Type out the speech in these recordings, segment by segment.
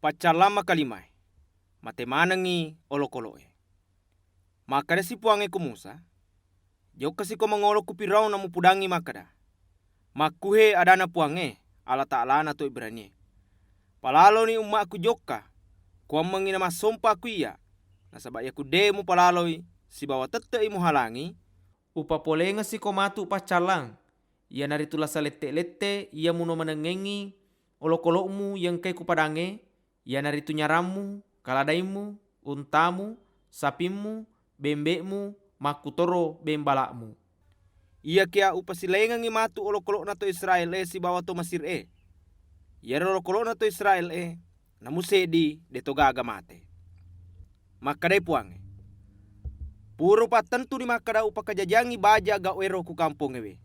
Pacalama kalimai, matemanangi olokoloe. Makada si puange ku Musa, joka si ko mangolo ku Firaun na mupudangi makada. Makuhe adana puange, ala ta'ala to Ibrani. Palalo ni umma aku joka, kuam mangina masompa aku iya, nasaba ya kudemu palaloi si bawa tete imu halangi, upapolenga si ko matu pacalang, ia naritula sa lette-lette, ia muno manengengi, olokolomu yang kay kupadange, ia naritu nyaramu, kaladaimu, untamu, sapimu, bembekmu, makutoro bembalakmu. Ia kia upasilenga ngi matu olokolo na to Israel si bawa to Masir Ia olokolo na to Israel namusedi de to gaga mate. Makadai puange. Puro patentu ni makada upakajajangi baja ga ero ku kampung ewe.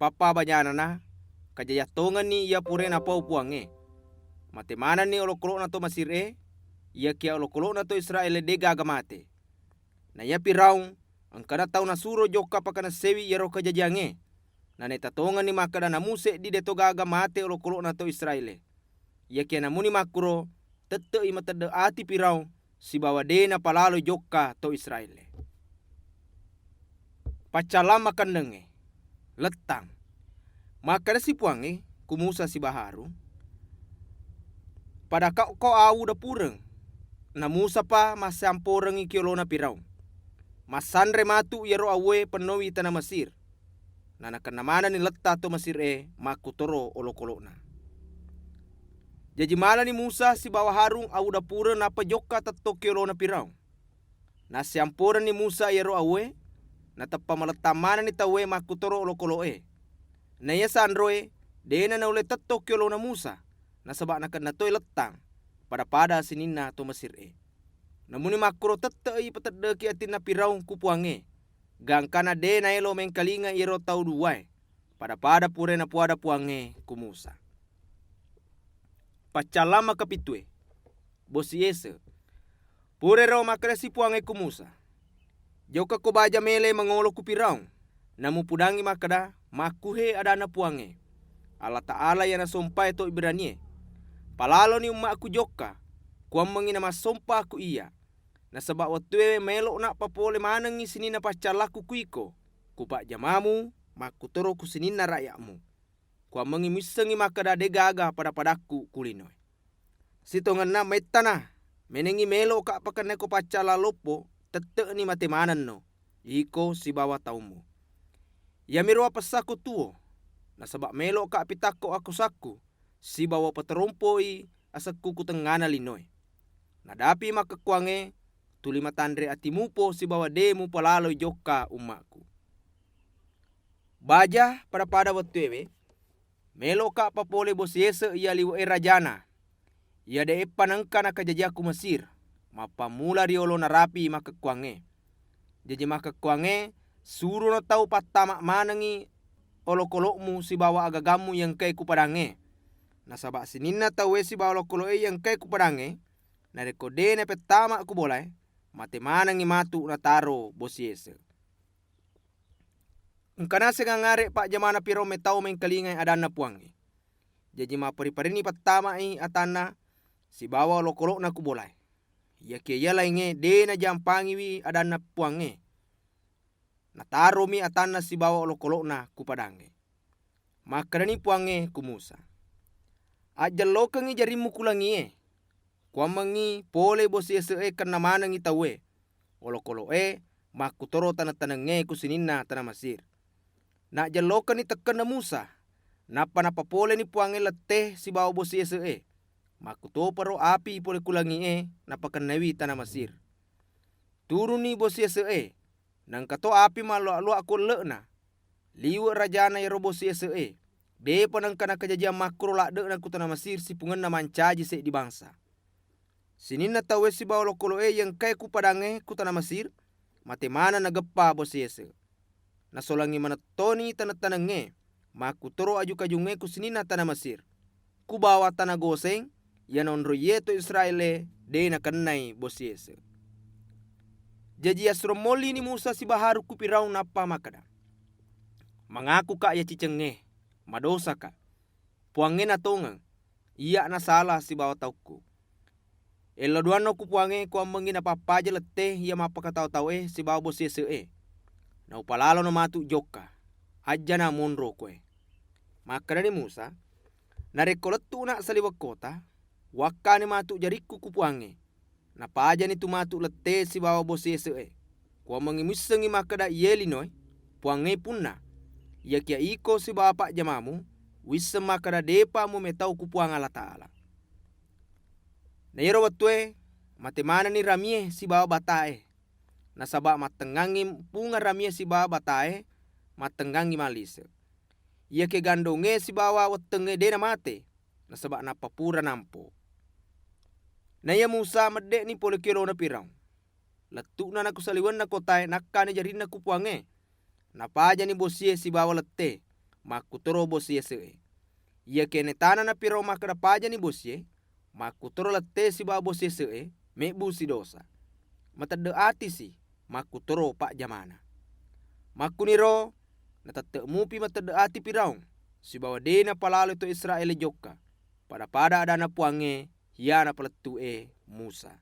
Papa banyana na kajayatongan ni ia pure na pau puange. Matemana ni olokolo na to Masir ia kia olokolo na to Israel de gaga mate. Na ia Firaun angkana tau na suro joka pakana sewi ia ro kajajange. Na netatongan ni makada na muse di deto gaga mate olokolo na to Israel. Ia kia namuni makuro tete imatade ati Firaun si bawa de na palalo joka to Israel. Pacalama kandenge letang. Makada si puange ku Musa si baharu. Pada kau au da pureng. Na Musa pa masamporeng ikiolona Firaun. Masandre matu yaro awe penowi tanah Mesir. Nana kenamana ni letta to Mesir makutoro olokolona. Jadi mala ni Musa si bawa harung au dapura na pajoka tatto kiolona Firaun. Na siampora ni Musa yaro awe na tappa malatamana ni tawe makutoro olokoloe. Na iya sandroe dena na ule tatto kiolona Musa na sabak na kanatoy lettang pada sinina to Mesir Namuni makuro tete patade ki atin na Firaun kupuange. Gangkana de na elo mengkalinga iro tau duwai. Pada pure na puada puange ku Musa. Pacalama kapitue. Bosi Yese. Pure ro makresi puange ku Musa. Joka ko baja mele mangolo ku Firaun. Namu pudangi makada makuhe adana puange. Allah Ta'ala yana sompai to Ibrani. Palalo ni umma aku joka. Kuam mangina masompa aku iya. Na sabak watue melok nak papole manangi sinina pacalaku kuiko. Kupak jamamu makutoro ku sinina rakyatmu. Kuam mangi misengi makada de gaga pada padaku kulino. Sitongan na metana menengi melok kak pakane ko pacala lopo tete ni matemanan no. Iko si bawa taumu. Ya mirwa pasaku tuo. Na sabak melok kak pitako aku saku. Si bawa paterompoi asaku kutengana linoy. Nadapi makakuange tulima tandre atimupo si bawa demu palalo joka umaku. Baja pada watuewe meloka papole bosi Yese ia liwa rajana. Ia de panangka na kajajaku Mesir. Mapamula riolo na rapi makakuange. Jadi makakuange suruh na tau patama manangi olokolokmu si bawa agagamu yang kay kupadange. Nasabak sinina tau si bawa olokoloe yang kay kupadange. Narekode na petama aku boleh. Matemana ngi matu na taro bosi Yese. Engkana sengangare pak jamana Firaun metau mengkalingai adana puangi. Jadi mapari-parini patama atana si bawa olokolo na kubolai. Ya kia yala inge de na jampangi wi adana puangi. Na taro mi atana si bawa olokolo na kupadange. Makarani puangi ku Musa. Ajalokangi jarimu kulangi kuamangi pole bosi Yese karena mana ngi tawe. Olokolo makutoro tanah-tanah ku sinina tanah Mesir. Nak jalokan ni tekan na Musa. Napa pole ni puange leteh si bawa bosi Yese Makuto paro api pole kulangi napa kenawi tanah Mesir. Turun ni bosi Yese nang kato api malo aku lekna. Liwa rajana ya bosi Yese de panang kana kejadian makro lakde na ku tanah Mesir si pungan na mancaji se di bangsa. Sinina tawe si bawa olokolo yang kay kupadange ku tanah Mesir. Matemana nagepa bosi Yese. Nasolangi manatoni tanah-tanah makutoro aju kajunge ku sinina tanah Mesir. Ku bawa tanah goseng yanon royeto Israel de na kanai bosi Yese. Jadi asromoli ni Musa si baharu ku Firaun napa makada. Mengaku kak ya cicenge madosa kak. Puange na tongang. Iya na salah si bawa tauku. Elo duano kupuange ko mangina papaja lete ia mapakatau-tau si bawa bosie se. Na upalalo no matu joka. Aja na monro kue. Maka dari Musa, narekoletu na saliwa kota, wakane matu jariku kupuange. Na paja ni tu matu lete si bawa bosie se. Ko mangimusengi makada yeli noi, puange punna. Ia kia iko si bapak jamamu, wisa makada depa mo metau kupuang Allah Ta'ala. Na yero watue, matemana ni ramie si bawa batae. Na sabak matengangi punga ramie si bawa batae, matengangi malise. Ia ke gandonge si bawa watenge dena mate, na sabak na papura nampo. Na ia Musa medek ni pole kilo na pirang. Letuk na nakusaliwan na kotae nakane jarin na kupuange. Na paja ni bosie si bawa lete, makutoro bosie se. Ia kene tanah na pirang makada paja ni bosie, makutoro lete si bawa bosie se, mebu si dosa. Matade ati si, makutoro pak jamana. Makuniro, natate mupi matade ati pirang, si bawa dena palalo to Israel joka. Pada adana puange, hiana paletue Musa.